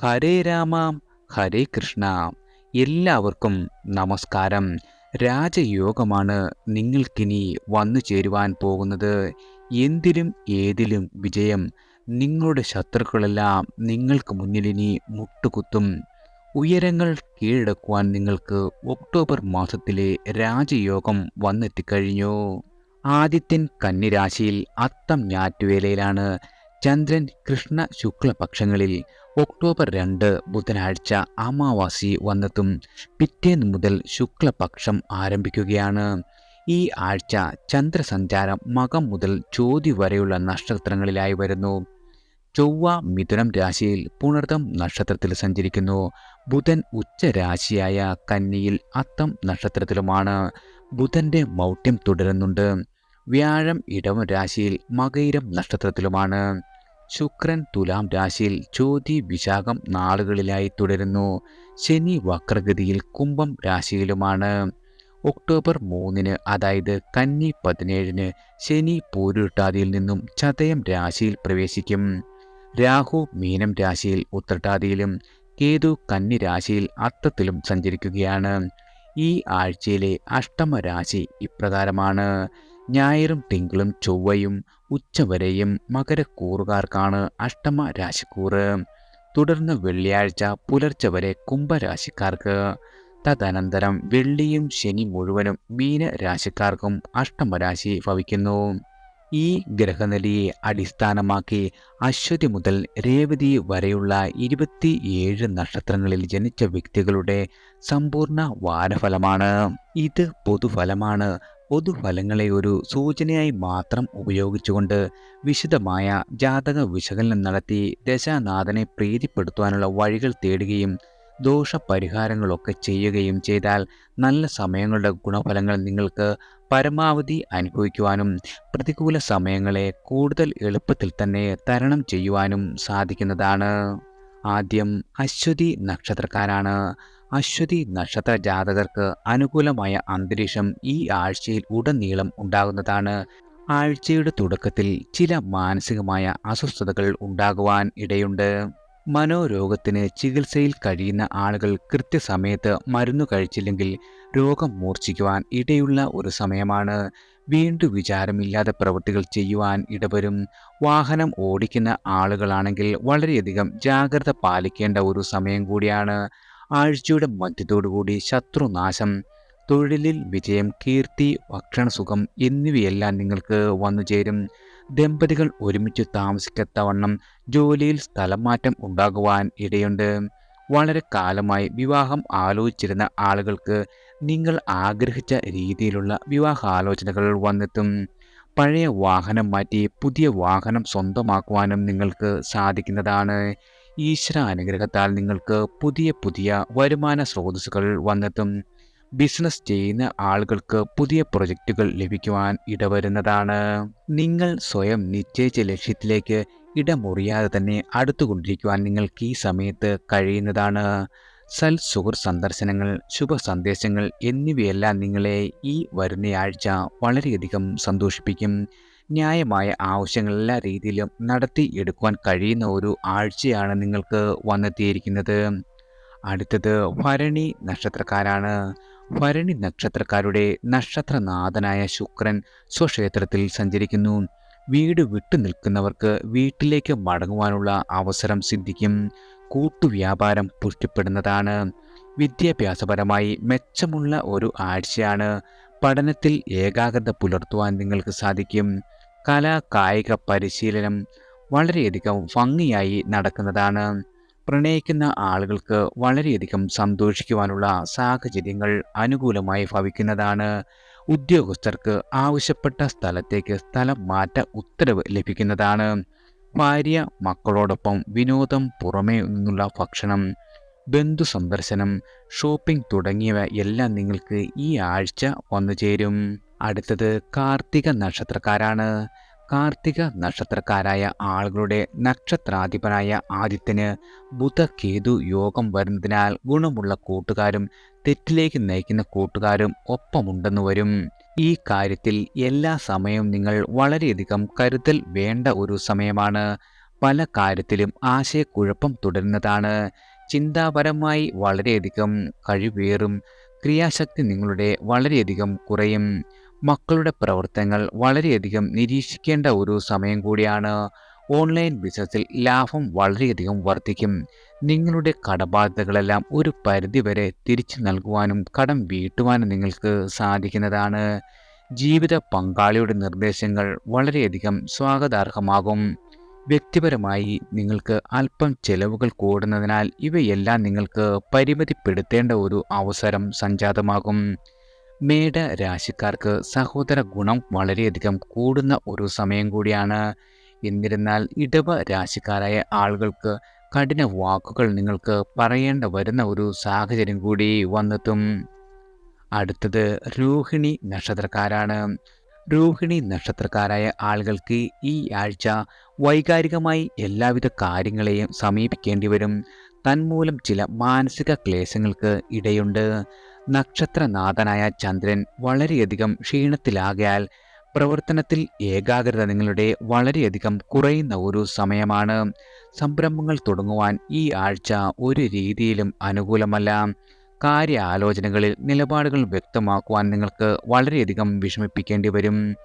ഹരേ രാമ ഹരേ കൃഷ്ണ. എല്ലാവർക്കും നമസ്കാരം. രാജയോഗമാണ് നിങ്ങൾക്കിനി വന്നു ചേരുവാൻ പോകുന്നത്. എന്തിലും ഏതിലും വിജയം. നിങ്ങളുടെ ശത്രുക്കളെല്ലാം നിങ്ങൾക്ക് മുന്നിലിനി മുട്ടുകുത്തും. ഉയരങ്ങൾ കീഴടക്കുവാൻ നിങ്ങൾക്ക് ഒക്ടോബർ മാസത്തിലെ രാജയോഗം വന്നെത്തിക്കഴിഞ്ഞു. ആദിത്യൻ കന്നിരാശിയിൽ അത്തം ഞാറ്റുവേലയിലാണ്. ചന്ദ്രൻ കൃഷ്ണ ശുക്ലപക്ഷങ്ങളിൽ ഒക്ടോബർ 2 ബുധനാഴ്ച അമാവാസി വന്നെത്തും. പിറ്റേന്ന് മുതൽ ശുക്ലപക്ഷം ആരംഭിക്കുകയാണ്. ഈ ആഴ്ച ചന്ദ്രസഞ്ചാരം മകം മുതൽ ചോതി വരെയുള്ള നക്ഷത്രങ്ങളിലായി വരുന്നു. ചൊവ്വ മിഥുനം രാശിയിൽ പുണർതം നക്ഷത്രത്തിൽ സഞ്ചരിക്കുന്നു. ബുധൻ ഉച്ചരാശിയായ കന്നിയിൽ അത്തം നക്ഷത്രത്തിലുമാണ്. ബുധന്റെ മൗഢ്യം തുടരുന്നുണ്ട്. വ്യാഴം ഇടവം രാശിയിൽ മകയിരം നക്ഷത്രത്തിലുമാണ്. ശുക്രൻ തുലാം രാശിയിൽ ചോതി വിശാഖം നാളുകളിലായി തുടരുന്നു. ശനി വക്രഗതിയിൽ കുംഭം രാശിയിലുമാണ്. ഒക്ടോബർ 3 അതായത് കന്നി 17 ശനി പൂരുരുട്ടാതിയിൽ നിന്നും ചതയം രാശിയിൽ പ്രവേശിക്കും. രാഹു മീനം രാശിയിൽ ഉത്രട്ടാതിയിലും കേതു കന്നി രാശിയിൽ അത്തത്തിലും സഞ്ചരിക്കുകയാണ്. ഈ ആഴ്ചയിലെ അഷ്ടമ രാശി ഇപ്രകാരമാണ്. ഞായറും തിങ്കളും ചൊവ്വയും ഉച്ചവരെയും മകരക്കൂറുകാർക്കാണ് അഷ്ടമ രാശിക്കൂറ്. തുടർന്ന് വെള്ളിയാഴ്ച പുലർച്ചെ വരെ കുംഭരാശിക്കാർക്ക്. തദനന്തരം വെള്ളിയും ശനി മുഴുവനും മീനരാശിക്കാർക്കും അഷ്ടമരാശി ഭവിക്കുന്നു. ഈ ഗ്രഹനിലയെ അടിസ്ഥാനമാക്കി അശ്വതി മുതൽ രേവതി വരെയുള്ള 27 നക്ഷത്രങ്ങളിൽ ജനിച്ച വ്യക്തികളുടെ സമ്പൂർണ്ണ വാരഫലമാണ്. ഇത് പൊതുഫലമാണ്. പൊതുഫലങ്ങളെ ഒരു സൂചനയായി മാത്രം ഉപയോഗിച്ചുകൊണ്ട് വിശദമായ ജാതക വിശകലനം നടത്തി ദശാനാഥനെ പ്രീതിപ്പെടുത്തുവാനുള്ള വഴികൾ തേടുകയും ദോഷപരിഹാരങ്ങളൊക്കെ ചെയ്യുകയും ചെയ്താൽ നല്ല സമയങ്ങളുടെ ഗുണഫലങ്ങൾ നിങ്ങൾക്ക് പരമാവധി അനുഭവിക്കുവാനും പ്രതികൂല സമയങ്ങളെ കൂടുതൽ എളുപ്പത്തിൽ തന്നെ തരണം ചെയ്യുവാനും സാധിക്കുന്നതാണ്. ആദ്യം അശ്വതി നക്ഷത്രക്കാരാണ്. അശ്വതി നക്ഷത്ര ജാതകർക്ക് അനുകൂലമായ അന്തരീക്ഷം ഈ ആഴ്ചയിൽ ഉടനീളം ഉണ്ടാകുന്നതാണ്. ആഴ്ചയുടെ തുടക്കത്തിൽ ചില മാനസികമായ അസ്വസ്ഥതകൾ ഉണ്ടാകുവാൻ ഇടയുണ്ട്. മനോരോഗത്തിന് ചികിത്സയിൽ കഴിയുന്ന ആളുകൾ കൃത്യസമയത്ത് മരുന്ന് കഴിച്ചില്ലെങ്കിൽ രോഗം മൂർച്ഛിക്കുവാൻ ഇടയുള്ള ഒരു സമയമാണ്. വീണ്ടും വിചാരമില്ലാതെ പ്രവൃത്തികൾ ചെയ്യുവാൻ ഇടവരും. വാഹനം ഓടിക്കുന്ന ആളുകളാണെങ്കിൽ വളരെയധികം ജാഗ്രത പാലിക്കേണ്ട ഒരു സമയം കൂടിയാണ്. ആഴ്ചയുടെ മധ്യത്തോടുകൂടി ശത്രുനാശം, തൊഴിലിൽ വിജയം, കീർത്തി, ഭക്ഷണസുഖം എന്നിവയെല്ലാം നിങ്ങൾക്ക് വന്നു ചേരും. ദമ്പതികൾ ഒരുമിച്ച് താമസിക്കത്തവണ്ണം ജോലിയിൽ സ്ഥലം മാറ്റം ഉണ്ടാകുവാൻ ഇടയുണ്ട്. വളരെ കാലമായി വിവാഹം ആലോചിച്ചിരുന്ന ആളുകൾക്ക് നിങ്ങൾ ആഗ്രഹിച്ച രീതിയിലുള്ള വിവാഹാലോചനകൾ വന്നെത്തും. പഴയ വാഹനം മാറ്റി പുതിയ വാഹനം സ്വന്തമാക്കുവാനും നിങ്ങൾക്ക് സാധിക്കുന്നതാണ്. ഈശ്വര അനുഗ്രഹത്താൽ നിങ്ങൾക്ക് പുതിയ പുതിയ വരുമാന സ്രോതസ്സുകൾ വന്നെത്തും. ബിസിനസ് ചെയ്യുന്ന ആളുകൾക്ക് പുതിയ പ്രൊജക്റ്റുകൾ ലഭിക്കുവാൻ ഇടവരുന്നതാണ്. നിങ്ങൾ സ്വയം നിശ്ചയിച്ച ലക്ഷ്യത്തിലേക്ക് ഇടമുറിയാതെ തന്നെ അടുത്തുകൊണ്ടിരിക്കുവാൻ നിങ്ങൾക്ക് ഈ സമയത്ത് കഴിയുന്നതാണ്. സുഹൃത്ത് സന്ദർശനങ്ങൾ, ശുഭ സന്ദേശങ്ങൾ എന്നിവയെല്ലാം നിങ്ങളെ ഈ വരുന്നയാഴ്ച വളരെയധികം സന്തോഷിപ്പിക്കും. ന്യായമായ ആവശ്യങ്ങൾ എല്ലാ രീതിയിലും നടത്തി എടുക്കുവാൻ കഴിയുന്ന ഒരു ആഴ്ചയാണ് നിങ്ങൾക്ക് വന്നെത്തിയിരിക്കുന്നത്. അടുത്തത് ഭരണി നക്ഷത്രക്കാരാണ്. ഭരണി നക്ഷത്രക്കാരുടെ നക്ഷത്രനാഥനായ ശുക്രൻ സ്വക്ഷേത്രത്തിൽ സഞ്ചരിക്കുന്നു. വീട് വിട്ടു നിൽക്കുന്നവർക്ക് വീട്ടിലേക്ക് മടങ്ങുവാനുള്ള അവസരം സിദ്ധിക്കും. കൂട്ടുവ്യാപാരം പുഷ്ടിപ്പെടുന്നതാണ്. വിദ്യാഭ്യാസപരമായി മെച്ചമുള്ള ഒരു ആഴ്ചയാണ്. പഠനത്തിൽ ഏകാഗ്രത പുലർത്തുവാൻ നിങ്ങൾക്ക് സാധിക്കും. കലാ കായിക പരിശീലനം വളരെയധികം ഭംഗിയായി നടക്കുന്നതാണ്. പ്രണയിക്കുന്ന ആളുകൾക്ക് വളരെയധികം സന്തോഷിക്കുവാനുള്ള സാഹചര്യങ്ങൾ അനുകൂലമായി ഭവിക്കുന്നതാണ്. ഉദ്യോഗസ്ഥർക്ക് ആവശ്യപ്പെട്ട സ്ഥലത്തേക്ക് സ്ഥലം മാറ്റ ഉത്തരവ് ലഭിക്കുന്നതാണ്. ഭാര്യ മക്കളോടൊപ്പം വിനോദം, പുറമേ നിന്നുള്ള ഭക്ഷണം, ബന്ധു സന്ദർശനം, ഷോപ്പിംഗ് തുടങ്ങിയവ എല്ലാം നിങ്ങൾക്ക് ഈ ആഴ്ച വന്നു ചേരും. അടുത്തത് കാർത്തിക നക്ഷത്രക്കാരാണ്. കാർത്തിക നക്ഷത്രക്കാരായ ആളുകളുടെ നക്ഷത്രാധിപനായ ആദിത്യന് ബുധ-കേതു യോഗം വരുന്നതിനാൽ ഗുണമുള്ള കൂട്ടുകാരും തെറ്റിലേക്ക് നയിക്കുന്ന കൂട്ടുകാരും ഒപ്പമുണ്ടെന്ന് വരും. ഈ കാര്യത്തിൽ എല്ലാ സമയവും നിങ്ങൾ വളരെയധികം കരുതൽ വേണ്ട ഒരു സമയമാണ്. പല കാര്യത്തിലും ആശയക്കുഴപ്പം തുടരുന്നതാണ്. ചിന്താപരമായി വളരെയധികം കഴിവേറും, ക്രിയാശക്തി നിങ്ങളുടെ വളരെയധികം കുറയും. മക്കളുടെ പ്രവർത്തനങ്ങൾ വളരെയധികം നിരീക്ഷിക്കേണ്ട ഒരു സമയം കൂടിയാണ്. ഓൺലൈൻ ബിസിനസ്സിൽ ലാഭം വളരെയധികം വർദ്ധിക്കും. നിങ്ങളുടെ കടബാധ്യതകളെല്ലാം ഒരു പരിധിവരെ തിരിച്ചു നൽകുവാനും കടം വീട്ടുവാനും നിങ്ങൾക്ക് സാധിക്കുന്നതാണ്. ജീവിത പങ്കാളിയുടെ നിർദ്ദേശങ്ങൾ വളരെയധികം സ്വാഗതാർഹമാകും. വ്യക്തിപരമായി നിങ്ങൾക്ക് അല്പം ചെലവുകൾ കൂടുന്നതിനാൽ ഇവയെല്ലാം നിങ്ങൾക്ക് പരിമിതിപ്പെടുത്തേണ്ട ഒരു അവസരം സംജാതമാകും. മേട രാശിക്കാർക്ക് സഹോദര ഗുണം വളരെയധികം കൂടുന്ന ഒരു സമയം കൂടിയാണ്. എന്നിരുന്നാൽ ഇടവ രാശിക്കാരായ ആളുകൾക്ക് കഠിന വാക്കുകൾ നിങ്ങൾക്ക് പറയേണ്ട വരുന്ന ഒരു സാഹചര്യം കൂടി വന്നെത്തും. അടുത്തത് രോഹിണി നക്ഷത്രക്കാരാണ്. രോഹിണി നക്ഷത്രക്കാരായ ആളുകൾക്ക് ഈ ആഴ്ച വൈകാരികമായി എല്ലാവിധ കാര്യങ്ങളെയും സമീപിക്കേണ്ടി വരും. തന്മൂലം ചില മാനസിക ക്ലേശങ്ങൾക്ക് ഇടയുണ്ട്. നക്ഷത്രനാഥനായ ചന്ദ്രൻ വളരെയധികം ക്ഷീണത്തിലാകയാൽ പ്രവർത്തനത്തിൽ ഏകാഗ്രത നിങ്ങളുടെ വളരെയധികം കുറയുന്ന ഒരു സമയമാണ്. സംരംഭങ്ങൾ തുടങ്ങുവാൻ ഈ ആഴ്ച ഒരു രീതിയിലും അനുകൂലമല്ല. കാര്യാലോചനകളിൽ നിലപാടുകൾ വ്യക്തമാക്കുവാൻ നിങ്ങൾക്ക് വളരെയധികം വിഷമിപ്പിക്കേണ്ടി വരും.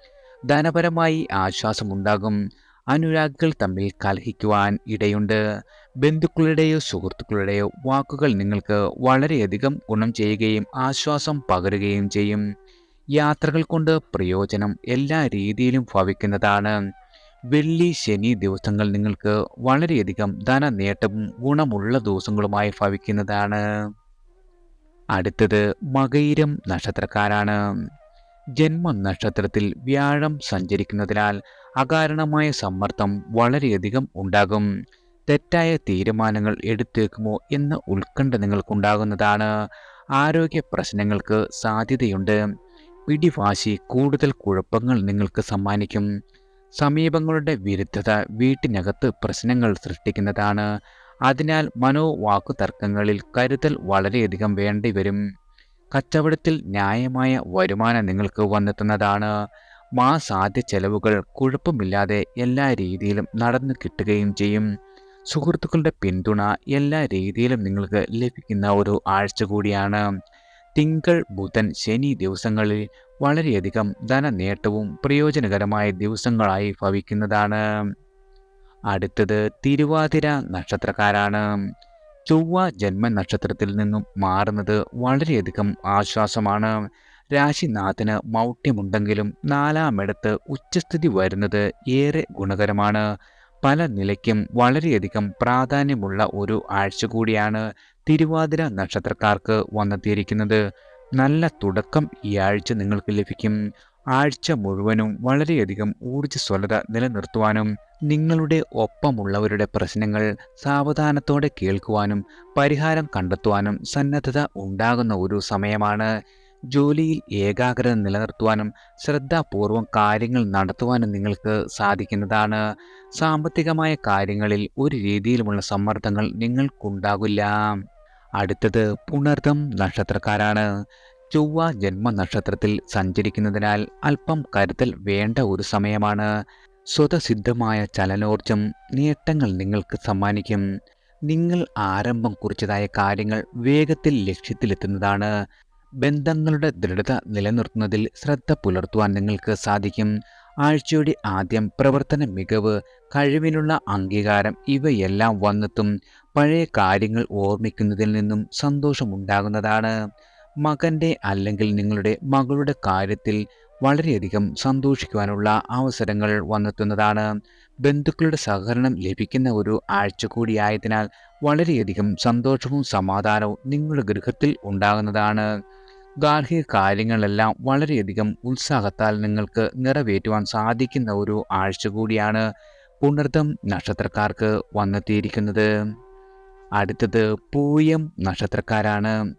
ധനപരമായി ആശ്വാസമുണ്ടാകും. അനുരാഗികൾ തമ്മിൽ കലഹിക്കുവാൻ ഇടയുണ്ട്. ബന്ധുക്കളുടെയോ സുഹൃത്തുക്കളുടെയോ വാക്കുകൾ നിങ്ങൾക്ക് വളരെയധികം ഗുണം ചെയ്യുകയും ആശ്വാസം പകരുകയും ചെയ്യും. യാത്രകൾ കൊണ്ട് പ്രയോജനം എല്ലാ രീതിയിലും ഭവിക്കുന്നതാണ്. വെള്ളി ശനി ദിവസങ്ങൾ നിങ്ങൾക്ക് വളരെയധികം ധനനേട്ടവും ഗുണമുള്ള ദിവസങ്ങളുമായി ഭവിക്കുന്നതാണ്. അടുത്തത് മകയിരം നക്ഷത്രക്കാരാണ്. ജന്മ നക്ഷത്രത്തിൽ വ്യാഴം സഞ്ചരിക്കുന്നതിനാൽ അകാരണമായ സമ്മർദ്ദം വളരെയധികം ഉണ്ടാകും. തെറ്റായ തീരുമാനങ്ങൾ എടുത്തേക്കുമോ എന്ന ഉത്കണ്ഠ നിങ്ങൾക്കുണ്ടാകുന്നതാണ്. ആരോഗ്യ പ്രശ്നങ്ങൾക്ക് സാധ്യതയുണ്ട്. പിടിവാശി കൂടുതൽ കുഴപ്പങ്ങൾ നിങ്ങൾക്ക് സമ്മാനിക്കും. സമീപങ്ങളുടെ വിരുദ്ധത വീട്ടിനകത്ത് പ്രശ്നങ്ങൾ സൃഷ്ടിക്കുന്നതാണ്. അതിനാൽ മനോവാക്കു തർക്കങ്ങളിൽ കരുതൽ വളരെയധികം വേണ്ടിവരും. കച്ചവടത്തിൽ ന്യായമായ വരുമാനം നിങ്ങൾക്ക് വന്നെത്തുന്നതാണ്. മാസാദ്യ ചെലവുകൾ കുഴപ്പമില്ലാതെ എല്ലാ രീതിയിലും നടന്നു കിട്ടുകയും ചെയ്യും. സുഹൃത്തുക്കളുടെ പിന്തുണ എല്ലാ രീതിയിലും നിങ്ങൾക്ക് ലഭിക്കുന്ന ഒരു ആഴ്ച കൂടിയാണ്. തിങ്കൾ ബുധൻ ശനി ദിവസങ്ങളിൽ വളരെയധികം ധനനേട്ടവും പ്രയോജനകരമായ ദിവസങ്ങളായി ഭവിക്കുന്നതാണ്. അടുത്തത് തിരുവാതിര നക്ഷത്രക്കാരാണ്. ചൊവ്വ ജന്മനക്ഷത്രത്തിൽ നിന്നും മാറുന്നത് വളരെയധികം ആശ്വാസമാണ്. രാശിനാഥന് മൗഢ്യമുണ്ടെങ്കിലും നാലാമിടത്ത് ഉച്ചസ്ഥിതി വരുന്നത് ഏറെ ഗുണകരമാണ്. പല നിലയ്ക്കും വളരെയധികം പ്രാധാന്യമുള്ള ഒരു ആഴ്ച കൂടിയാണ് തിരുവാതിര നക്ഷത്രക്കാർക്ക് വന്നെത്തിയിരിക്കുന്നത്. നല്ല തുടക്കം ഈ ആഴ്ച നിങ്ങൾക്ക് ലഭിക്കും. ആഴ്ച മുഴുവനും വളരെയധികം ഊർജ്ജസ്വലത നിലനിർത്തുവാനും നിങ്ങളുടെ ഒപ്പമുള്ളവരുടെ പ്രശ്നങ്ങൾ സാവധാനത്തോടെ കേൾക്കുവാനും പരിഹാരം കണ്ടെത്തുവാനും സന്നദ്ധത ഉണ്ടാകുന്ന ഒരു സമയമാണ്. ജോലിയിൽ ഏകാഗ്രത നിലനിർത്തുവാനും ശ്രദ്ധാപൂർവം കാര്യങ്ങൾ നടത്തുവാനും നിങ്ങൾക്ക് സാധിക്കുന്നതാണ്. സാമ്പത്തികമായ കാര്യങ്ങളിൽ ഒരു രീതിയിലുമുള്ള സമ്മർദ്ദങ്ങൾ നിങ്ങൾക്കുണ്ടാകില്ല. അടുത്തത് പുണർദം നക്ഷത്രക്കാരാണ്. ചൊവ്വ ജന്മനക്ഷത്രത്തിൽ സഞ്ചരിക്കുന്നതിനാൽ അല്പം കരുതൽ വേണ്ട ഒരു സമയമാണ്. സ്വതസിദ്ധമായ ചലനോർജം നേട്ടങ്ങൾ നിങ്ങൾക്ക് സമ്മാനിക്കും. നിങ്ങൾ ആരംഭം കുറിച്ചതായ കാര്യങ്ങൾ വേഗത്തിൽ ലക്ഷ്യത്തിലെത്തുന്നതാണ്. ബന്ധങ്ങളുടെ ദൃഢത നിലനിർത്തുന്നതിൽ ശ്രദ്ധ പുലർത്തുവാൻ നിങ്ങൾക്ക് സാധിക്കും. ആഴ്ചയുടെ ആദ്യം പ്രവർത്തന മികവ്, കഴിവിനുള്ള അംഗീകാരം ഇവയെല്ലാം വന്നെത്തും. പഴയ കാര്യങ്ങൾ ഓർമ്മിക്കുന്നതിൽ നിന്നും സന്തോഷമുണ്ടാകുന്നതാണ്. മകൻ്റെ അല്ലെങ്കിൽ നിങ്ങളുടെ മകളുടെ കാര്യത്തിൽ വളരെയധികം സന്തോഷിക്കുവാനുള്ള അവസരങ്ങൾ വന്നെത്തുന്നതാണ്. ബന്ധുക്കളുടെ സഹകരണം ലഭിക്കുന്ന ഒരു ആഴ്ച കൂടിയായതിനാൽ വളരെയധികം സന്തോഷവും സമാധാനവും നിങ്ങളുടെ ഗൃഹത്തിൽ ഉണ്ടാകുന്നതാണ്. ഗാർഹിക കാര്യങ്ങളെല്ലാം വളരെയധികം ഉത്സാഹത്താൽ നിങ്ങൾക്ക് നിറവേറ്റുവാൻ സാധിക്കുന്ന ഒരു ആഴ്ച കൂടിയാണ് പുണർദം നക്ഷത്രക്കാർക്ക് വന്നെത്തിയിരിക്കുന്നത്. അടുത്തത് പൂയം നക്ഷത്രക്കാരാണ്.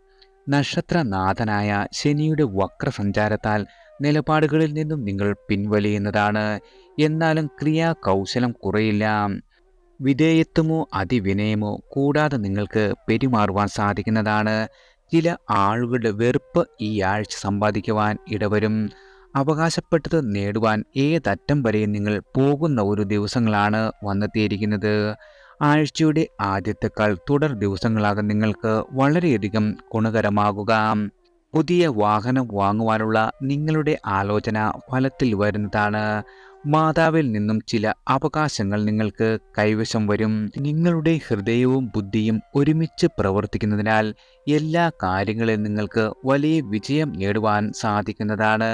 നക്ഷത്രനാഥനായ ശനിയുടെ വക്രസഞ്ചാരത്താൽ നിലപാടുകളിൽ നിന്നും നിങ്ങൾ പിൻവലിയുന്നതാണ്. എന്നാലും ക്രിയാകൗശലം കുറയില്ല. വിധേയത്വമോ അതിവിനയമോ കൂടാതെ നിങ്ങൾക്ക് പെരുമാറുവാൻ സാധിക്കുന്നതാണ്. ചില ആളുകളുടെ വെറുപ്പ് ഈ ആഴ്ച സമ്പാദിക്കുവാൻ ഇടവരും. അവകാശപ്പെട്ടത് നേടുവാൻ ഏതറ്റം വരെയും നിങ്ങൾ പോകുന്ന ഒരു ദിവസങ്ങളാണ് വന്നെത്തിയിരിക്കുന്നത്. ആഴ്ചയുടെ ആദ്യത്തെക്കാൾ തുടർ ദിവസങ്ങളാകും നിങ്ങൾക്ക് വളരെയധികം ഗുണകരമാകുക. പുതിയ വാഹനം വാങ്ങുവാനുള്ള നിങ്ങളുടെ ആലോചന ഫലത്തിൽ വരുന്നതാണ്. മാതാവിൽ നിന്നും ചില അവകാശങ്ങൾ നിങ്ങൾക്ക് കൈവശം വരും. നിങ്ങളുടെ ഹൃദയവും ബുദ്ധിയും ഒരുമിച്ച് പ്രവർത്തിക്കുന്നതിനാൽ എല്ലാ കാര്യങ്ങളിലും നിങ്ങൾക്ക് വലിയ വിജയം നേടുവാൻ സാധിക്കുന്നതാണ്.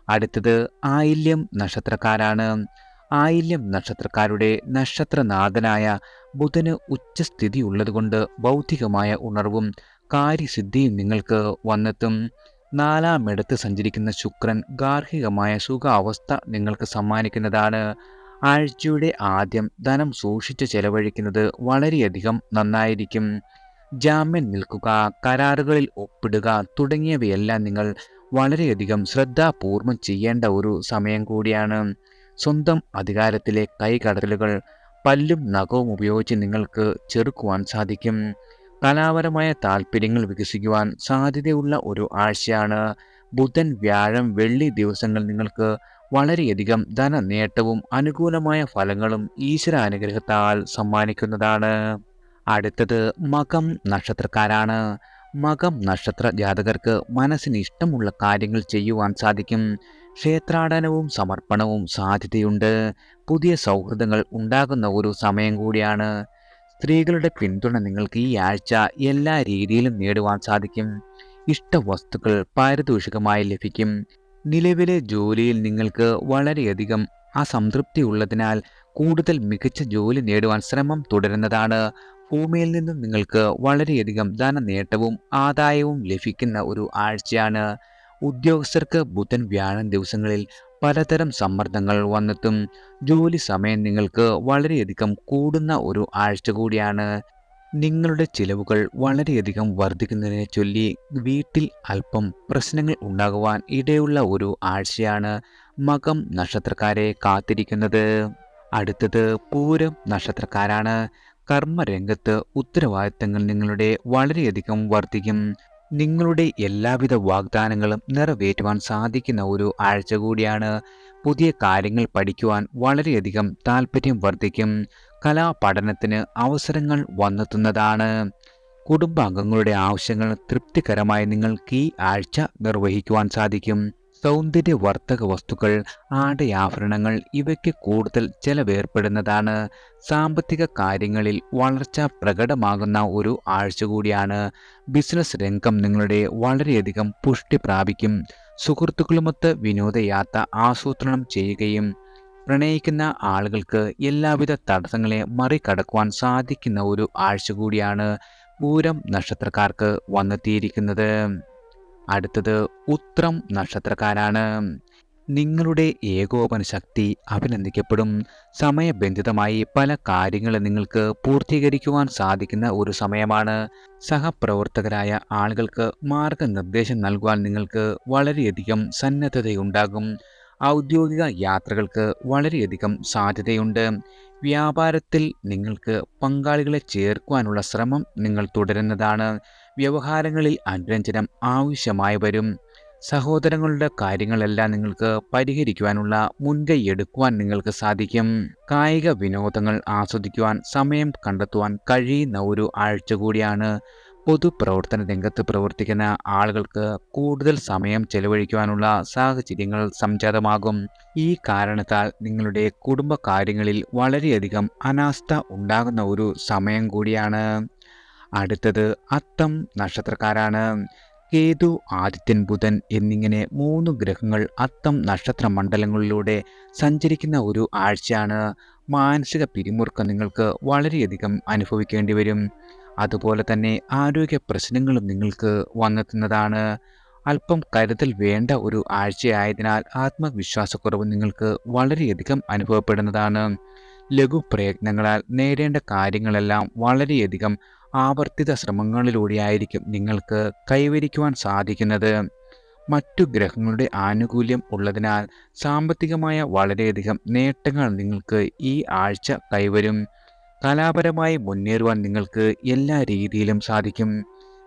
അടുത്തത് ആയില്യം നക്ഷത്രക്കാരാണ്. ആയില്യം നക്ഷത്രക്കാരുടെ നക്ഷത്രനാഥനായ ബുധന് ഉച്ചസ്ഥിതി ഉള്ളതുകൊണ്ട് ബൗദ്ധികമായ ഉണർവും കാര്യസിദ്ധിയും നിങ്ങൾക്ക് വന്നെത്തും. നാലാമിടത്ത് സഞ്ചരിക്കുന്ന ശുക്രൻ ഗാർഹികമായ സുഖാവസ്ഥ നിങ്ങൾക്ക് സമ്മാനിക്കുന്നതാണ്. ആഴ്ചയുടെ ആദ്യം ധനം സൂക്ഷിച്ച് ചെലവഴിക്കുന്നത് വളരെയധികം നന്നായിരിക്കും. ജാമ്യം നിൽക്കുക, കരാറുകളിൽ ഒപ്പിടുക തുടങ്ങിയവയെല്ലാം നിങ്ങൾ വളരെയധികം ശ്രദ്ധാപൂർവം ചെയ്യേണ്ട ഒരു സമയം കൂടിയാണ്. സ്വന്തം അധികാരത്തിലെ കൈകടത്തലുകൾ പല്ലും നഖവും ഉപയോഗിച്ച് നിങ്ങൾക്ക് ചെറുക്കുവാൻ സാധിക്കും. കലാപരമായ താല്പര്യങ്ങൾ വികസിക്കുവാൻ സാധ്യതയുള്ള ഒരു ആഴ്ചയാണ്. ബുധൻ, വ്യാഴം, വെള്ളി ദിവസങ്ങൾ നിങ്ങൾക്ക് വളരെയധികം ധനനേട്ടവും അനുകൂലമായ ഫലങ്ങളും ഈശ്വരാനുഗ്രഹത്താൽ സമ്മാനിക്കുന്നതാണ്. അടുത്തത് മകം നക്ഷത്രക്കാരാണ്. മകം നക്ഷത്ര ജാതകർക്ക് മനസ്സിന് ഇഷ്ടമുള്ള കാര്യങ്ങൾ ചെയ്യുവാൻ സാധിക്കും. ക്ഷേത്രാടനവും സമർപ്പണവും സാധ്യതയുണ്ട്. പുതിയ സൗഹൃദങ്ങൾ ഉണ്ടാകുന്ന ഒരു സമയം കൂടിയാണ്. സ്ത്രീകളുടെ പിന്തുണ നിങ്ങൾക്ക് ഈ ആഴ്ച എല്ലാ രീതിയിലും നേടുവാൻ സാധിക്കും. ഇഷ്ടവസ്തുക്കൾ പാരിതോഷികമായി ലഭിക്കും. നിലവിലെ ജോലിയിൽ നിങ്ങൾക്ക് വളരെയധികം അസംതൃപ്തി ഉള്ളതിനാൽ കൂടുതൽ മികച്ച ജോലി നേടുവാൻ ശ്രമം തുടരുന്നതാണ്. ഭൂമിയിൽ നിന്നും നിങ്ങൾക്ക് വളരെയധികം ധനനേട്ടവും ആദായവും ലഭിക്കുന്ന ഒരു ആഴ്ചയാണ്. ഉദ്യോഗസ്ഥർക്ക് ബുധൻ, വ്യാഴം ദിവസങ്ങളിൽ പലതരം സമ്മർദ്ദങ്ങൾ വന്നെത്തും. ജോലി സമയം നിങ്ങൾക്ക് വളരെയധികം കൂടുന്ന ഒരു ആഴ്ച കൂടിയാണ്. നിങ്ങളുടെ ചിലവുകൾ വളരെയധികം വർദ്ധിക്കുന്നതിനെ ചൊല്ലി വീട്ടിൽ അല്പം പ്രശ്നങ്ങൾ ഉണ്ടാകുവാൻ ഇടയുള്ള ഒരു ആഴ്ചയാണ് മകം നക്ഷത്രക്കാരെ കാത്തിരിക്കുന്നത്. അടുത്തത് പൂരം നക്ഷത്രക്കാരാണ്. കർമ്മരംഗത്ത് ഉത്തരവാദിത്തങ്ങൾ നിങ്ങളുടെ വളരെയധികം വർദ്ധിക്കും. നിങ്ങളുടെ എല്ലാവിധ വാഗ്ദാനങ്ങളും നിറവേറ്റുവാൻ സാധിക്കുന്ന ഒരു ആഴ്ച കൂടിയാണ്. പുതിയ കാര്യങ്ങൾ പഠിക്കുവാൻ വളരെയധികം താല്പര്യം വർദ്ധിക്കും. കലാപഠനത്തിന് അവസരങ്ങൾ വന്നെത്തുന്നതാണ്. കുടുംബാംഗങ്ങളുടെ ആവശ്യങ്ങൾ തൃപ്തികരമായി നിങ്ങൾക്ക് ഈ ആഴ്ച നിർവഹിക്കുവാൻ സാധിക്കും. സൗന്ദര്യവർദ്ധക വസ്തുക്കൾ, ആടയാഭരണങ്ങൾ ഇവയ്ക്ക് കൂടുതൽ ചെലവേർപ്പെടുന്നതാണ്. സാമ്പത്തിക കാര്യങ്ങളിൽ വളർച്ച പ്രകടമാകുന്ന ഒരു ആഴ്ച കൂടിയാണ്. ബിസിനസ് രംഗം നിങ്ങളുടെ വളരെയധികം പുഷ്ടി പ്രാപിക്കും. സുഹൃത്തുക്കളുമൊത്ത് വിനോദയാത്ര ആസൂത്രണം ചെയ്യുകയും പ്രണയിക്കുന്ന ആളുകൾക്ക് എല്ലാവിധ തടസ്സങ്ങളെ മറികടക്കുവാൻ സാധിക്കുന്ന ഒരു ആഴ്ച കൂടിയാണ് പൂരം നക്ഷത്രക്കാർക്ക് വന്നെത്തിയിരിക്കുന്നത്. അടുത്തത് ഉത്രം നക്ഷത്രക്കാരാണ്. നിങ്ങളുടെ ഏകോപന ശക്തി അഭിനന്ദിക്കപ്പെടും. സമയബന്ധിതമായി പല കാര്യങ്ങളും നിങ്ങൾക്ക് പൂർത്തീകരിക്കുവാൻ സാധിക്കുന്ന ഒരു സമയമാണ്. സഹപ്രവർത്തകരായ ആളുകൾക്ക് മാർഗനിർദ്ദേശം നൽകുവാൻ നിങ്ങൾക്ക് വളരെയധികം സന്നദ്ധതയുണ്ടാകും. ഔദ്യോഗിക യാത്രകൾക്ക് വളരെയധികം സാധ്യതയുണ്ട്. വ്യാപാരത്തിൽ നിങ്ങൾക്ക് പങ്കാളികളെ ചേർക്കുവാനുള്ള ശ്രമം നിങ്ങൾ തുടരുന്നതാണ്. വ്യവഹാരങ്ങളിൽ അനുരഞ്ജനം ആവശ്യമായി വരും. സഹോദരങ്ങളുടെ കാര്യങ്ങളെല്ലാം നിങ്ങൾക്ക് പരിഹരിക്കുവാനുള്ള മുൻകൈ എടുക്കുവാൻ നിങ്ങൾക്ക് സാധിക്കും. കായിക വിനോദങ്ങൾ ആസ്വദിക്കുവാൻ സമയം കണ്ടെത്തുവാൻ കഴിയുന്ന ഒരു ആഴ്ച കൂടിയാണ്. പൊതുപ്രവർത്തന രംഗത്ത് പ്രവർത്തിക്കുന്ന ആളുകൾക്ക് കൂടുതൽ സമയം ചെലവഴിക്കുവാനുള്ള സാഹചര്യങ്ങൾ സംജാതമാകും. ഈ കാരണത്താൽ നിങ്ങളുടെ കുടുംബകാര്യങ്ങളിൽ വളരെയധികം അനാസ്ഥ ഉണ്ടാകുന്ന ഒരു സമയം കൂടിയാണ്. അടുത്തത് അത്തം നക്ഷത്രക്കാരാണ്. കേതു, ആദിത്യൻ, ബുധൻ എന്നിങ്ങനെ 3 ഗ്രഹങ്ങൾ അത്തം നക്ഷത്ര മണ്ഡലങ്ങളിലൂടെ സഞ്ചരിക്കുന്ന ഒരു ആഴ്ചയാണ്. മാനസിക പിരിമുറുക്കം നിങ്ങൾക്ക് വളരെയധികം അനുഭവിക്കേണ്ടി വരും. അതുപോലെ തന്നെ ആരോഗ്യ പ്രശ്നങ്ങളും നിങ്ങൾക്ക് വന്നെത്തുന്നതാണ്. അല്പം കരുതൽ വേണ്ട ഒരു ആഴ്ചയായതിനാൽ ആത്മവിശ്വാസക്കുറവ് നിങ്ങൾക്ക് വളരെയധികം അനുഭവപ്പെടുന്നതാണ്. ലഘു പ്രയത്നങ്ങളാൽ നേടേണ്ട കാര്യങ്ങളെല്ലാം വളരെയധികം ആവർത്തിത ശ്രമങ്ങളിലൂടെയായിരിക്കും നിങ്ങൾക്ക് കൈവരിക്കുവാൻ സാധിക്കുന്നത്. മറ്റു ഗ്രഹങ്ങളുടെ ആനുകൂല്യം ഉള്ളതിനാൽ സാമ്പത്തികമായ വളരെയധികം നേട്ടങ്ങൾ നിങ്ങൾക്ക് ഈ ആഴ്ച കൈവരും. കലാപരമായി മുന്നേറുവാൻ നിങ്ങൾക്ക് എല്ലാ രീതിയിലും സാധിക്കും.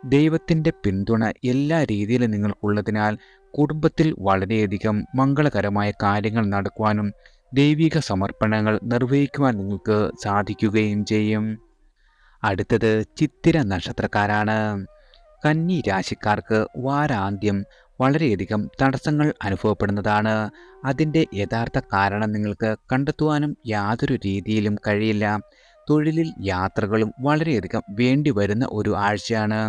ദൈവത്തിൻ്റെ പിന്തുണ എല്ലാ രീതിയിലും നിങ്ങൾക്കുള്ളതിനാൽ കുടുംബത്തിൽ വളരെയധികം മംഗളകരമായ കാര്യങ്ങൾ നടക്കുവാനും ദൈവിക സമർപ്പണങ്ങൾ നിർവഹിക്കുവാൻ നിങ്ങൾക്ക് സാധിക്കുകയും ചെയ്യും. അടുത്തത് ചിത്തിര നക്ഷത്രക്കാരാണ്. കന്നി രാശിക്കാർക്ക് വാരാന്ത്യം വളരെയധികം തടസ്സങ്ങൾ അനുഭവപ്പെടുന്നതാണ്. അതിൻ്റെ യഥാർത്ഥ കാരണം നിങ്ങൾക്ക് കണ്ടെത്തുവാനും യാതൊരു രീതിയിലും കഴിയില്ല. തൊഴിലിൽ യാത്രകളും വളരെയധികം വേണ്ടി വരുന്ന ഒരു ആഴ്ചയാണ്.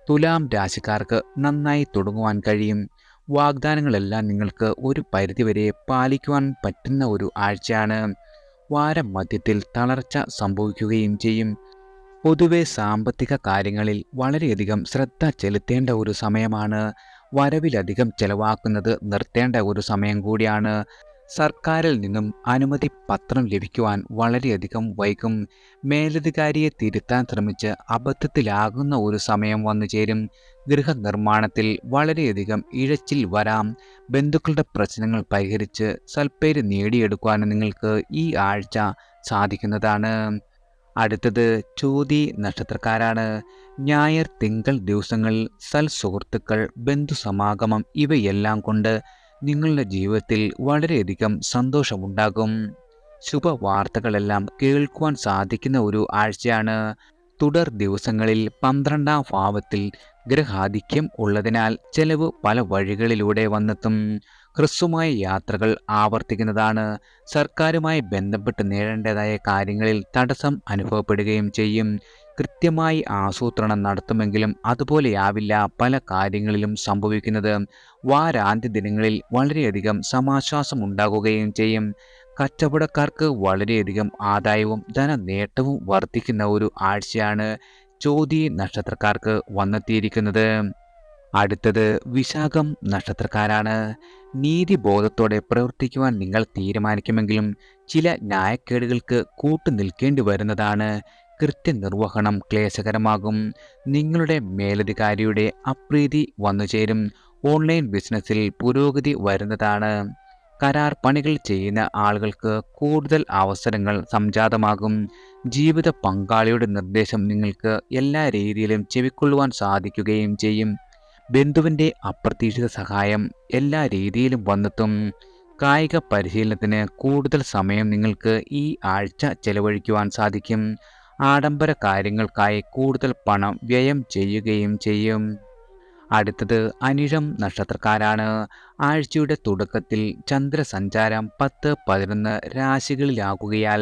തുലാം രാശിക്കാർക്ക് നന്നായി തുടങ്ങുവാൻ കഴിയും. വാഗ്ദാനങ്ങളെല്ലാം നിങ്ങൾക്ക് ഒരു പരിധിവരെ പാലിക്കുവാൻ പറ്റുന്ന ഒരു ആഴ്ചയാണ്. വാരം മധ്യത്തിൽ തളർച്ച സംഭവിക്കുകയും ചെയ്യും. പൊതുവെ സാമ്പത്തിക കാര്യങ്ങളിൽ വളരെയധികം ശ്രദ്ധ ചെലുത്തേണ്ട ഒരു സമയമാണ്. വരവിലധികം ചെലവാക്കുന്നത് നിർത്തേണ്ട ഒരു സമയം കൂടിയാണ്. സർക്കാരിൽ നിന്നും അനുമതി പത്രം ലഭിക്കുവാൻ വളരെയധികം വൈകും. മേലധികാരിയെ തിരുത്താൻ ശ്രമിച്ച് അബദ്ധത്തിലാകുന്ന ഒരു സമയം വന്നു ചേരും. ഗൃഹനിർമ്മാണത്തിൽ വളരെയധികം ഇഴച്ചിൽ വരാം. ബന്ധുക്കളുടെ പ്രശ്നങ്ങൾ പരിഹരിച്ച് സൽപ്പേര് നേടിയെടുക്കുവാൻ നിങ്ങൾക്ക് ഈ ആഴ്ച സാധിക്കുന്നതാണ്. അടുത്തത് ചോതി നക്ഷത്രക്കാരാണ്. ഞായർ തിങ്കൾ ദിവസങ്ങളിൽ സുഹൃത്തുക്കൾ ബന്ധുസമാഗമം ഇവയെല്ലാം കൊണ്ട് നിങ്ങളുടെ ജീവിതത്തിൽ വളരെയധികം സന്തോഷമുണ്ടാകും. ശുഭവാർത്തകളെല്ലാം കേൾക്കുവാൻ സാധിക്കുന്ന ഒരു ആഴ്ചയാണ്. തുടർ ദിവസങ്ങളിൽ 12ാം ഭാവത്തിൽ ഗ്രഹാധിക്യം ഉള്ളതിനാൽ ചെലവ് പല വഴികളിലൂടെ വന്നെത്തും. ഹ്രസ്വമായ യാത്രകൾ ആവർത്തിക്കുന്നതാണ്. സർക്കാരുമായി ബന്ധപ്പെട്ട് നേടേണ്ടതായ കാര്യങ്ങളിൽ തടസ്സം അനുഭവപ്പെടുകയും ചെയ്യും. കൃത്യമായി ആസൂത്രണം നടത്തുമെങ്കിലും അതുപോലെയാവില്ല പല കാര്യങ്ങളിലും സംഭവിക്കുന്നത്. വാരാന്ത്യ ദിനങ്ങളിൽ വളരെയധികം സമാശ്വാസം ഉണ്ടാകുകയും ചെയ്യും. കച്ചവടക്കാർക്ക് വളരെയധികം ആദായവും ധനനേട്ടവും വർദ്ധിക്കുന്ന ഒരു ആഴ്ചയാണ് ചോതി നക്ഷത്രക്കാർക്ക് വന്നെത്തിയിരിക്കുന്നത്. അടുത്തത് വിശാഖം നക്ഷത്രക്കാരാണ്. നീതിബോധത്തോടെ പ്രവർത്തിക്കുവാൻ നിങ്ങൾ തീരുമാനിക്കുമെങ്കിലും ചില ന്യായക്കേടുകൾക്ക് കൂട്ടുനിൽക്കേണ്ടി വരുന്നതാണ്. കൃത്യനിർവഹണം ക്ലേശകരമാകും. നിങ്ങളുടെ മേലധികാരിയുടെ അപ്രീതി വന്നുചേരും. ഓൺലൈൻ ബിസിനസ്സിൽ പുരോഗതി വരുന്നതാണ്. കരാർ പണികൾ ചെയ്യുന്ന ആളുകൾക്ക് കൂടുതൽ അവസരങ്ങൾ സംജാതമാകും. ജീവിത പങ്കാളിയുടെ നിർദ്ദേശം നിങ്ങൾക്ക് എല്ലാ രീതിയിലും ചെവിക്കൊള്ളുവാൻ സാധിക്കുകയും ചെയ്യും. ബന്ധുവിൻ്റെ അപ്രതീക്ഷിത സഹായം എല്ലാ രീതിയിലും വന്നെത്തും. കായിക പരിശീലനത്തിന് കൂടുതൽ സമയം നിങ്ങൾക്ക് ഈ ആഴ്ച ചെലവഴിക്കുവാൻ സാധിക്കും. ആഡംബര കാര്യങ്ങൾക്കായി കൂടുതൽ പണം വ്യയം ചെയ്യുകയും ചെയ്യും. അടുത്തത് അനിഴം നക്ഷത്രക്കാരാണ്. ആഴ്ചയുടെ തുടക്കത്തിൽ ചന്ദ്രസഞ്ചാരം 10-11 രാശികളിലാകുകയാൽ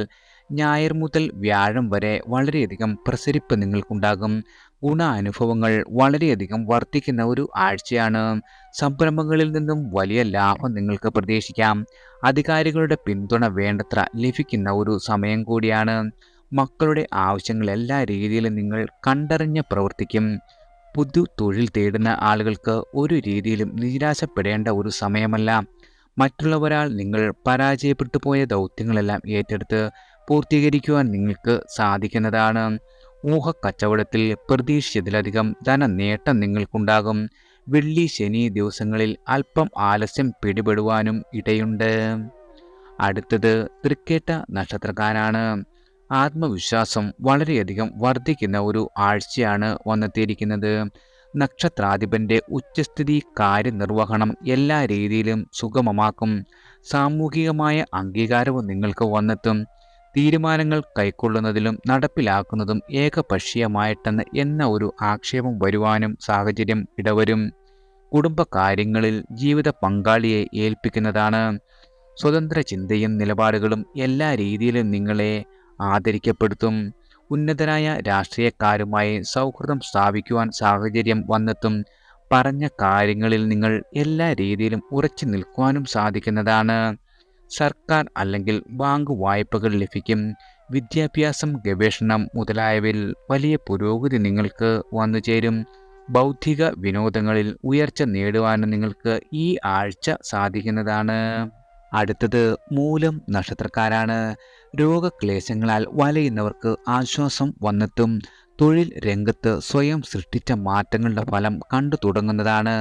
ഞായർ മുതൽ വ്യാഴം വരെ വളരെയധികം പ്രസരിപ്പ് നിങ്ങൾക്കുണ്ടാകും. അനുഭവങ്ങൾ വളരെയധികം വർദ്ധിക്കുന്ന ഒരു ആഴ്ചയാണ്. സംരംഭങ്ങളിൽ നിന്നും വലിയ ലാഭം നിങ്ങൾക്ക് പ്രതീക്ഷിക്കാം. അധികാരികളുടെ പിന്തുണ വേണ്ടത്ര ലഭിക്കുന്ന ഒരു സമയം കൂടിയാണ്. മക്കളുടെ ആവശ്യങ്ങൾ എല്ലാ രീതിയിലും നിങ്ങൾ കണ്ടറിഞ്ഞ് പ്രവർത്തിക്കും. പുതു തൊഴിൽ തേടുന്ന ആളുകൾക്ക് ഒരു രീതിയിലും നിരാശപ്പെടേണ്ട ഒരു സമയമല്ല. മറ്റുള്ളവരാൽ നിങ്ങൾ പരാജയപ്പെട്ടു പോയ ദൗത്യങ്ങളെല്ലാം ഏറ്റെടുത്ത് പൂർത്തീകരിക്കുവാൻ നിങ്ങൾക്ക് സാധിക്കുന്നതാണ്. ഊഹക്കച്ചവടത്തിൽ പ്രതീക്ഷിച്ചതിലധികം ധനനേട്ടം നിങ്ങൾക്കുണ്ടാകും. വെള്ളി ശനി ദിവസങ്ങളിൽ അല്പം ആലസ്യം പിടിപെടുവാനും ഇടയുണ്ട്. അടുത്തത് തൃക്കേട്ട നക്ഷത്രക്കാരാണ്. ആത്മവിശ്വാസം വളരെയധികം വർദ്ധിക്കുന്ന ഒരു ആഴ്ചയാണ് വന്നെത്തിയിരിക്കുന്നത്. നക്ഷത്രാധിപന്റെ ഉച്ചസ്ഥിതി കാര്യനിർവഹണം എല്ലാ രീതിയിലും സുഗമമാക്കും. സാമൂഹികമായ അംഗീകാരവും നിങ്ങൾക്ക് വന്നെത്തും. തീരുമാനങ്ങൾ കൈക്കൊള്ളുന്നതിലും നടപ്പിലാക്കുന്നതും ഏകപക്ഷീയമായിട്ടെന്ന് എന്ന ഒരു ആക്ഷേപം വരുവാനും സാഹചര്യം ഇടവരും. കുടുംബകാര്യങ്ങളിൽ ജീവിത പങ്കാളിയെ ഏൽപ്പിക്കുന്നതാണ്. സ്വതന്ത്ര ചിന്തയും നിലപാടുകളും എല്ലാ രീതിയിലും നിങ്ങളെ ആദരിക്കപ്പെടുത്തും. ഉന്നതരായ രാഷ്ട്രീയക്കാരുമായി സൗഹൃദം സ്ഥാപിക്കുവാൻ സാഹചര്യം വന്നെത്തും. പറഞ്ഞ കാര്യങ്ങളിൽ നിങ്ങൾ എല്ലാ രീതിയിലും ഉറച്ചു നിൽക്കുവാനും സാധിക്കുന്നതാണ്. സർക്കാർ അല്ലെങ്കിൽ ബാങ്ക് വായ്പകൾ ലഭിക്കും. വിദ്യാഭ്യാസം, ഗവേഷണം മുതലായവയിൽ വലിയ പുരോഗതി നിങ്ങൾക്ക് വന്നുചേരും. ബൗദ്ധിക വിനോദങ്ങളിൽ ഉയർച്ച നേടുവാനും നിങ്ങൾക്ക് ഈ ആഴ്ച സാധിക്കുന്നതാണ്. അടുത്തത് മൂലം നക്ഷത്രക്കാരാണ്. രോഗക്ലേശങ്ങളാൽ വലയുന്നവർക്ക് ആശ്വാസം വന്നെത്തും. തൊഴിൽ രംഗത്ത് സ്വയം സൃഷ്ടിച്ച മാറ്റങ്ങളുടെ ഫലം കണ്ടു തുടങ്ങുന്നതാണ്.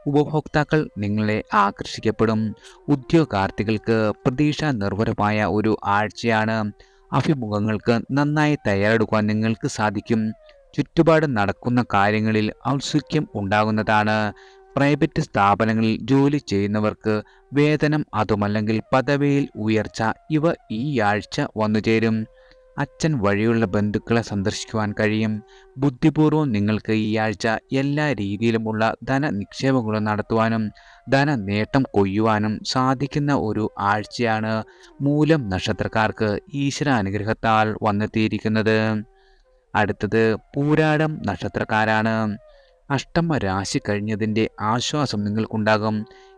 ഉപഭോക്താക്കൾ നിങ്ങളെ ആകർഷിക്കപ്പെടും. ഉദ്യോഗാർത്ഥികൾക്ക് പ്രതീക്ഷാ നിർഭരമായ ഒരു ആഴ്ചയാണ്. അഭിമുഖങ്ങൾക്ക് നന്നായി തയ്യാറെടുക്കാൻ നിങ്ങൾക്ക് സാധിക്കും. ചുറ്റുപാട് നടക്കുന്ന കാര്യങ്ങളിൽ ഔത്സുക്യം ഉണ്ടാകുന്നതാണ്. പ്രൈവറ്റ് സ്ഥാപനങ്ങളിൽ ജോലി ചെയ്യുന്നവർക്ക് വേതനം അതുമല്ലെങ്കിൽ പദവിയിൽ ഉയർച്ച ഇവ ഈ ആഴ്ച വന്നുചേരും. അച്ഛൻ വഴിയുള്ള ബന്ധുക്കളെ സന്ദർശിക്കുവാൻ കഴിയും. ബുദ്ധിപൂർവ്വം നിങ്ങൾക്ക് ഈ ആഴ്ച എല്ലാ രീതിയിലുമുള്ള ധന നിക്ഷേപങ്ങളും നടത്തുവാനും ധന നേട്ടം കൊയ്യുവാനും സാധിക്കുന്ന ഒരു ആഴ്ചയാണ് മൂലം നക്ഷത്രക്കാർക്ക് ഈശ്വരാനുഗ്രഹത്താൽ വന്നെത്തിയിരിക്കുന്നത്. അടുത്തത് പൂരാടം നക്ഷത്രക്കാരാണ്. അഷ്ടമ രാശി കഴിഞ്ഞതിൻ്റെ ആശ്വാസം നിങ്ങൾക്കുണ്ടാകും.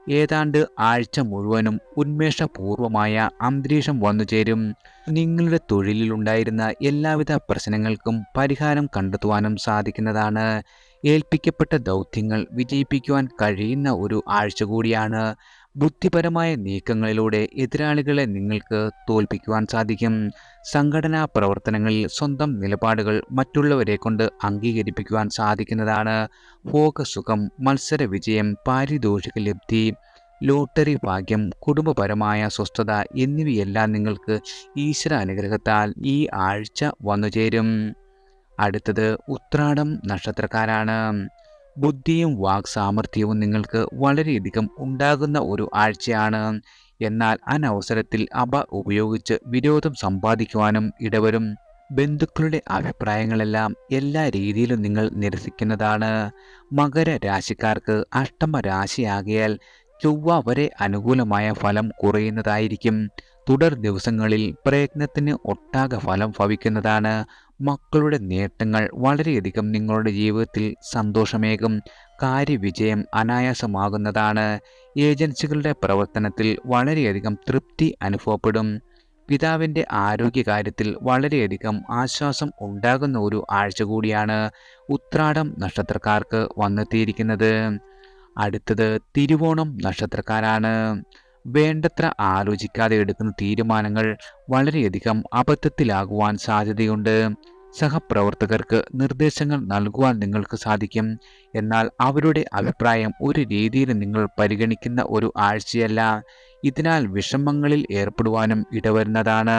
ഏതാണ്ട് ആഴ്ച മുഴുവനും ഉന്മേഷപൂർവമായ അന്തരീക്ഷം വന്നുചേരും. നിങ്ങളുടെ തൊഴിലിലുണ്ടായിരുന്ന എല്ലാവിധ പ്രശ്നങ്ങൾക്കും പരിഹാരം കണ്ടെത്തുവാനും സാധിക്കുന്നതാണ്. ഏൽപ്പിക്കപ്പെട്ട ദൗത്യങ്ങൾ വിജയിപ്പിക്കുവാൻ കഴിയുന്ന ഒരു ആഴ്ച കൂടിയാണ്. ബുദ്ധിപരമായ നീക്കങ്ങളിലൂടെ എതിരാളികളെ നിങ്ങൾക്ക് തോൽപ്പിക്കുവാൻ സാധിക്കും. സംഘടനാ പ്രവർത്തനങ്ങളിൽ സ്വന്തം നിലപാടുകൾ മറ്റുള്ളവരെ കൊണ്ട് അംഗീകരിപ്പിക്കുവാൻ സാധിക്കുന്നതാണ്. ഭോഗസുഖം, മത്സര വിജയം, പാരിതോഷിക ലബ്ധി, ലോട്ടറി ഭാഗ്യം, കുടുംബപരമായ സ്വസ്ഥത എന്നിവയെല്ലാം നിങ്ങൾക്ക് ഈശ്വര അനുഗ്രഹത്താൽ ഈ ആഴ്ച വന്നുചേരും. അടുത്തത് ഉത്രാടം നക്ഷത്രക്കാരാണ്. ബുദ്ധിയും വാക് സാമർഥ്യവും നിങ്ങൾക്ക് വളരെയധികം ഉണ്ടാകുന്ന ഒരു ആഴ്ചയാണ്. എന്നാൽ അനവസരത്തിൽ അവ ഉപയോഗിച്ച് വിരോധം സമ്പാദിക്കുവാനും ഇടവരും. ബന്ധുക്കളുടെ അഭിപ്രായങ്ങളെല്ലാം എല്ലാ രീതിയിലും നിങ്ങൾ നിരസിക്കുന്നതാണ്. മകര രാശിക്കാർക്ക് അഷ്ടമ രാശിയാകിയാൽ ചൊവ്വ വരെ അനുകൂലമായ ഫലം കുറയുന്നതായിരിക്കും. തുടർ ദിവസങ്ങളിൽ പ്രയത്നത്തിന് ഒട്ടാകെ ഫലം ഭവിക്കുന്നതാണ്. മക്കളുടെ നേട്ടങ്ങൾ വളരെയധികം നിങ്ങളുടെ ജീവിതത്തിൽ സന്തോഷമേകും. കാര്യവിജയം അനായാസമാകുന്നതാണ്. ഏജൻസികളുടെ പ്രവർത്തനത്തിൽ വളരെയധികം തൃപ്തി അനുഭവപ്പെടും. പിതാവിൻ്റെ ആരോഗ്യകാര്യത്തിൽ വളരെയധികം ആശ്വാസം ഉണ്ടാകുന്ന ഒരു ആഴ്ച കൂടിയാണ് ഉത്രാടം നക്ഷത്രക്കാർക്ക് വന്നെത്തിയിരിക്കുന്നത്. അടുത്തത് തിരുവോണം നക്ഷത്രക്കാരാണ്. വേണ്ടത്ര ആലോചിക്കാതെ എടുക്കുന്ന തീരുമാനങ്ങൾ വളരെയധികം അബദ്ധത്തിലാകുവാൻ സാധ്യതയുണ്ട്. സഹപ്രവർത്തകർക്ക് നിർദ്ദേശങ്ങൾ നൽകുവാൻ നിങ്ങൾക്ക് സാധിക്കും. എന്നാൽ അവരുടെ അഭിപ്രായം ഒരു രീതിയിൽ നിങ്ങൾ പരിഗണിക്കുന്ന ഒരു ആഴ്ചയല്ല. ഇതിനാൽ വിഷമങ്ങളിൽ ഏർപ്പെടുവാനും ഇടവരുന്നതാണ്.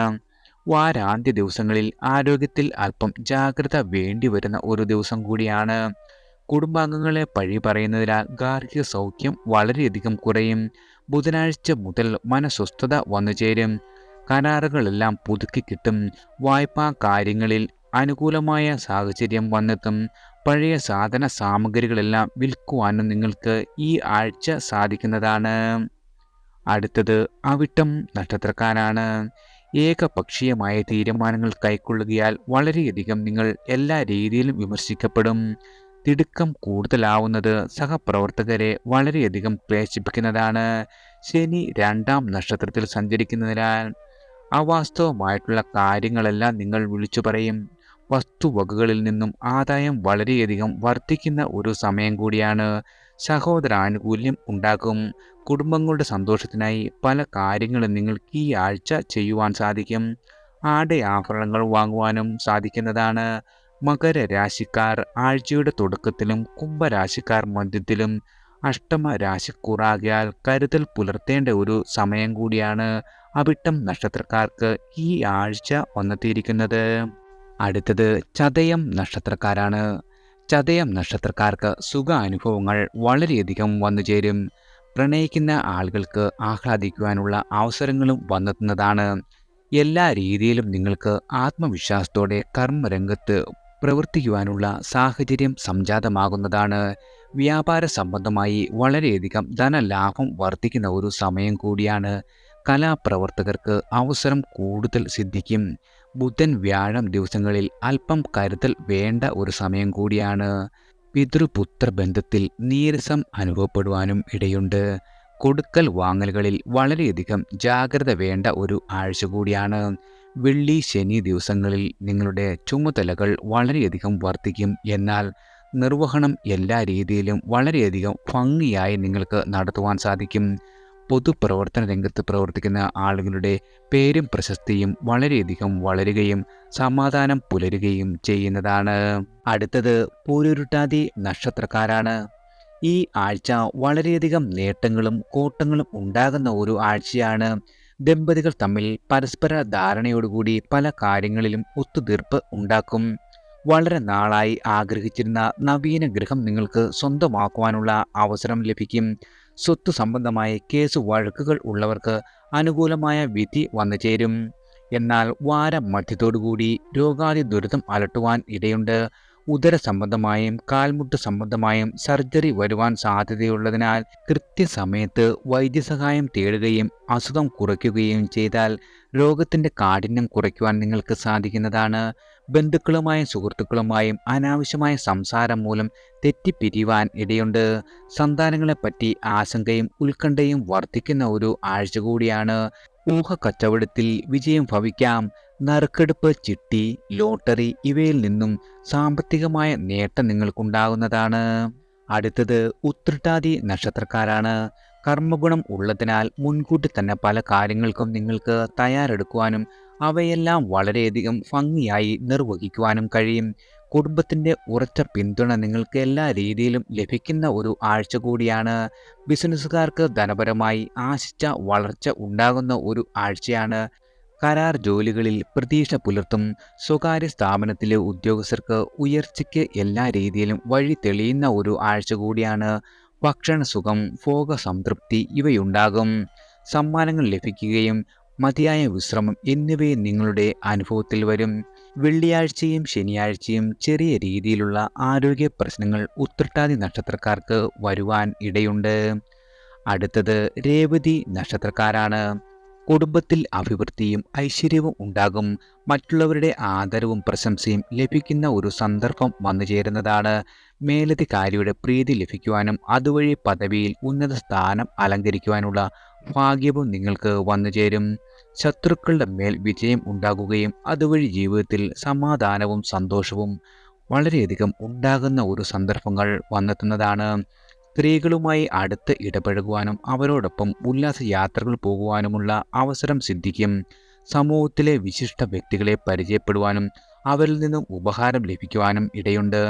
വാരാന്ത്യ ദിവസങ്ങളിൽ ആരോഗ്യത്തിൽ അല്പം ജാഗ്രത വേണ്ടിവരുന്ന ഒരു ദിവസം കൂടിയാണ്. കുടുംബാംഗങ്ങളെ പഴി പറയുന്നതിനാൽ ഗാർഹിക സൗഖ്യം വളരെയധികം കുറയും. ബുധനാഴ്ച മുതൽ മനസ്വസ്ഥത വന്നുചേരും. കരാറുകളെല്ലാം പുതുക്കി കിട്ടും. വായ്പാ കാര്യങ്ങളിൽ അനുകൂലമായ സാഹചര്യം വന്നെത്തും. പഴയ സാധന സാമഗ്രികളെല്ലാം വിൽക്കുവാനും നിങ്ങൾക്ക് ഈ ആഴ്ച സാധിക്കുന്നതാണ്. അടുത്തത് അവിട്ടം നക്ഷത്രക്കാരാണ്. ഏകപക്ഷീയമായ തീരുമാനങ്ങൾ കൈക്കൊള്ളുകയാൽ വളരെയധികം നിങ്ങൾ എല്ലാ രീതിയിലും വിമർശിക്കപ്പെടും. തിടുക്കം കൂടുതലാവുന്നത് സഹപ്രവർത്തകരെ വളരെയധികം ക്ലേശിപ്പിക്കുന്നതാണ്. ശനി രണ്ടാം നക്ഷത്രത്തിൽ സഞ്ചരിക്കുന്നതിനാൽ അവാസ്തവമായിട്ടുള്ള കാര്യങ്ങളെല്ലാം നിങ്ങൾ വിളിച്ചു പറയും. വസ്തുവകകളിൽ നിന്നും ആദായം വളരെയധികം വർദ്ധിക്കുന്ന ഒരു സമയം കൂടിയാണ്. സഹോദരാനുകൂല്യം ഉണ്ടാകും. കുടുംബങ്ങളുടെ സന്തോഷത്തിനായി പല കാര്യങ്ങളും നിങ്ങൾക്ക് ഈ ആഴ്ച ചെയ്യുവാൻ സാധിക്കും. ആഭരണങ്ങൾ വാങ്ങുവാനും സാധിക്കുന്നതാണ്. മകര രാശിക്കാർ ആഴ്ചയുടെ തുടക്കത്തിലും കുംഭരാശിക്കാർ മധ്യത്തിലും അഷ്ടമ രാശിക്കൂറാകിയാൽ കരുതൽ പുലർത്തേണ്ട ഒരു സമയം കൂടിയാണ് അവിട്ടം നക്ഷത്രക്കാർക്ക് ഈ ആഴ്ച വന്നെത്തിയിരിക്കുന്നത്. അടുത്തത് ചതയം നക്ഷത്രക്കാരാണ്. ചതയം നക്ഷത്രക്കാർക്ക് സുഖ അനുഭവങ്ങൾ വളരെയധികം വന്നുചേരും. പ്രണയിക്കുന്ന ആളുകൾക്ക് ആഹ്ലാദിക്കുവാനുള്ള അവസരങ്ങളും വന്നെത്തുന്നതാണ്. എല്ലാ രീതിയിലും നിങ്ങൾക്ക് ആത്മവിശ്വാസത്തോടെ കർമ്മരംഗത്ത് പ്രവർത്തിക്കുവാനുള്ള സാഹചര്യം സംജാതമാകുന്നതാണ്. വ്യാപാര സംബന്ധമായി വളരെയധികം ധനലാഭം വർദ്ധിക്കുന്ന ഒരു സമയം കൂടിയാണ്. കലാപ്രവർത്തകർക്ക് അവസരം കൂടുതൽ സിദ്ധിക്കും. ബുധൻ വ്യാഴം ദിവസങ്ങളിൽ അല്പം കരുതൽ വേണ്ട ഒരു സമയം കൂടിയാണ്. പിതൃപുത്ര ബന്ധത്തിൽ നീരസം അനുഭവപ്പെടുവാനും ഇടയുണ്ട്. കൊടുക്കൽ വാങ്ങലുകളിൽ വളരെയധികം ജാഗ്രത വേണ്ട ഒരു ആഴ്ച കൂടിയാണ്. വെള്ളി ശനി ദിവസങ്ങളിൽ നിങ്ങളുടെ ചുമതലകൾ വളരെയധികം വർദ്ധിക്കും. എന്നാൽ നിർവഹണം എല്ലാ രീതിയിലും വളരെയധികം ഭംഗിയായി നിങ്ങൾക്ക് നടത്തുവാൻ സാധിക്കും. പൊതുപ്രവർത്തന രംഗത്ത് പ്രവർത്തിക്കുന്ന ആളുകളുടെ പേരും പ്രശസ്തിയും വളരെയധികം വളരുകയും സമാധാനം പുലരുകയും ചെയ്യുന്നതാണ്. അടുത്തത് പൂരുരുട്ടാതി നക്ഷത്രക്കാരാണ്. ഈ ആഴ്ച വളരെയധികം നേട്ടങ്ങളും കോട്ടങ്ങളും ഉണ്ടാകുന്ന ഒരു ആഴ്ചയാണ്. ദമ്പതികൾ തമ്മിൽ പരസ്പര ധാരണയോടുകൂടി പല കാര്യങ്ങളിലും ഒത്തുതീർപ്പ് ഉണ്ടാക്കും. വളരെ നാളായി ആഗ്രഹിച്ചിരുന്ന നവീന ഗൃഹം നിങ്ങൾക്ക് സ്വന്തമാക്കുവാനുള്ള അവസരം ലഭിക്കും. സ്വത്ത് സംബന്ധമായ കേസ് വഴക്കുകൾ ഉള്ളവർക്ക് അനുകൂലമായ വിധി വന്നു ചേരും. എന്നാൽ വാരം മധ്യത്തോടുകൂടി രോഗാതി ദുരിതം അലട്ടുവാൻ ഇടയുണ്ട്. ഉദര സംബന്ധമായും കാൽമുട്ട് സംബന്ധമായും സർജറി വരുവാൻ സാധ്യതയുള്ളതിനാൽ കൃത്യസമയത്ത് വൈദ്യസഹായം തേടുകയും അസുഖം കുറയ്ക്കുകയും ചെയ്താൽ രോഗത്തിൻ്റെ കാഠിന്യം കുറയ്ക്കുവാൻ നിങ്ങൾക്ക് സാധിക്കുന്നതാണ്. ബന്ധുക്കളുമായും സുഹൃത്തുക്കളുമായും അനാവശ്യമായ സംസാരം മൂലം തെറ്റിപ്പിരിയുവാൻ ഇടയുണ്ട്. സന്താനങ്ങളെപ്പറ്റി ആശങ്കയും ഉത്കണ്ഠയും വർദ്ധിക്കുന്ന ഒരു ആഴ്ച കൂടിയാണ്. ഊഹക്കച്ചവടത്തിൽ വിജയം ഭവിക്കാം. നറുക്കെടുപ്പ്, ചിട്ടി, ലോട്ടറി ഇവയിൽ നിന്നും സാമ്പത്തികമായ നേട്ടം നിങ്ങൾക്കുണ്ടാകുന്നതാണ്. അടുത്തത് ഉത്രട്ടാതി നക്ഷത്രക്കാരാണ്. കർമ്മഗുണം ഉള്ളതിനാൽ മുൻകൂട്ടി തന്നെ പല കാര്യങ്ങൾക്കും നിങ്ങൾക്ക് തയ്യാറെടുക്കുവാനും അവയെല്ലാം വളരെയധികം ഭംഗിയായി നിർവഹിക്കുവാനും കഴിയും. കുടുംബത്തിൻ്റെ ഉറച്ച പിന്തുണ നിങ്ങൾക്ക് എല്ലാ രീതിയിലും ലഭിക്കുന്ന ഒരു ആഴ്ച കൂടിയാണ്. ബിസിനസ്സുകാർക്ക് ധനപരമായി ആശിച്ച വളർച്ച ഉണ്ടാകുന്ന ഒരു ആഴ്ചയാണ്. കരാർ ജോലികളിൽ പ്രതീക്ഷ പുലർത്തും. സ്വകാര്യ സ്ഥാപനത്തിലെ ഉദ്യോഗസ്ഥർക്ക് ഉയർച്ചയ്ക്ക് എല്ലാ രീതിയിലും വഴി തെളിയുന്ന ഒരു ആഴ്ച കൂടിയാണ്. ഭക്ഷണസുഖം, ഭോഗസംതൃപ്തി ഇവയുണ്ടാകും. സമ്മാനങ്ങൾ ലഭിക്കുകയും മതിയായ വിശ്രമം എന്നിവയും നിങ്ങളുടെ അനുഭവത്തിൽ വരും. വെള്ളിയാഴ്ചയും ശനിയാഴ്ചയും ചെറിയ രീതിയിലുള്ള ആരോഗ്യ പ്രശ്നങ്ങൾ ഉത്രട്ടാതി നക്ഷത്രക്കാർക്ക് വരുവാൻ ഇടയുണ്ട്. അടുത്തത് രേവതി നക്ഷത്രക്കാരാണ്. കുടുംബത്തിൽ അഭിവൃദ്ധിയും ഐശ്വര്യവും ഉണ്ടാകും. മറ്റുള്ളവരുടെ ആദരവും പ്രശംസയും ലഭിക്കുന്ന ഒരു സന്ദർഭം വന്നു ചേരുന്നതാണ്. മേലധികാരിയുടെ പ്രീതി ലഭിക്കുവാനും അതുവഴി പദവിയിൽ ഉന്നത സ്ഥാനം അലങ്കരിക്കുവാനുള്ള ഭാഗ്യവും നിങ്ങൾക്ക് വന്നു ചേരും. ശത്രുക്കളുടെ മേൽ വിജയം ഉണ്ടാകുകയും അതുവഴി ജീവിതത്തിൽ സമാധാനവും സന്തോഷവും വളരെയധികം ഉണ്ടാകുന്ന ഒരു സന്ദർഭങ്ങൾ വന്നെത്തുന്നതാണ്. സ്ത്രീകളുമായി അടുത്ത് ഇടപഴകുവാനും അവരോടൊപ്പം ഉല്ലാസയാത്രകൾ പോകുവാനുമുള്ള അവസരം സിദ്ധിക്കും. സമൂഹത്തിലെ വിശിഷ്ട വ്യക്തികളെ പരിചയപ്പെടുവാനും അവരിൽ നിന്നും ഉപഹാരം ലഭിക്കുവാനും ഇടയുണ്ട്.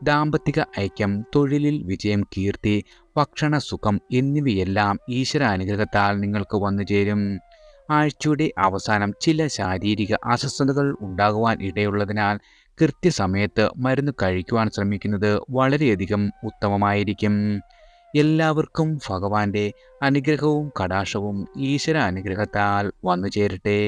ദാമ്പത്തിക ഐക്യം, തൊഴിലിൽ വിജയം, കീർത്തി, ഭക്ഷണ സുഖം എന്നിവയെല്ലാം ഈശ്വരാനുഗ്രഹത്താൽ നിങ്ങൾക്ക് വന്നു ചേരും. ആഴ്ചയുടെ അവസാനം ചില ശാരീരിക അസ്വസ്ഥതകൾ ഉണ്ടാകുവാൻ ഇടയുള്ളതിനാൽ കൃത്യസമയത്ത് മരുന്ന് കഴിക്കുവാൻ ശ്രമിക്കുന്നത് വളരെയധികം ഉത്തമമായിരിക്കും. എല്ലാവർക്കും ഭഗവാന്റെ അനുഗ്രഹവും കടാക്ഷവും ഈശ്വര അനുഗ്രഹത്താൽ വന്നു ചേരട്ടെ.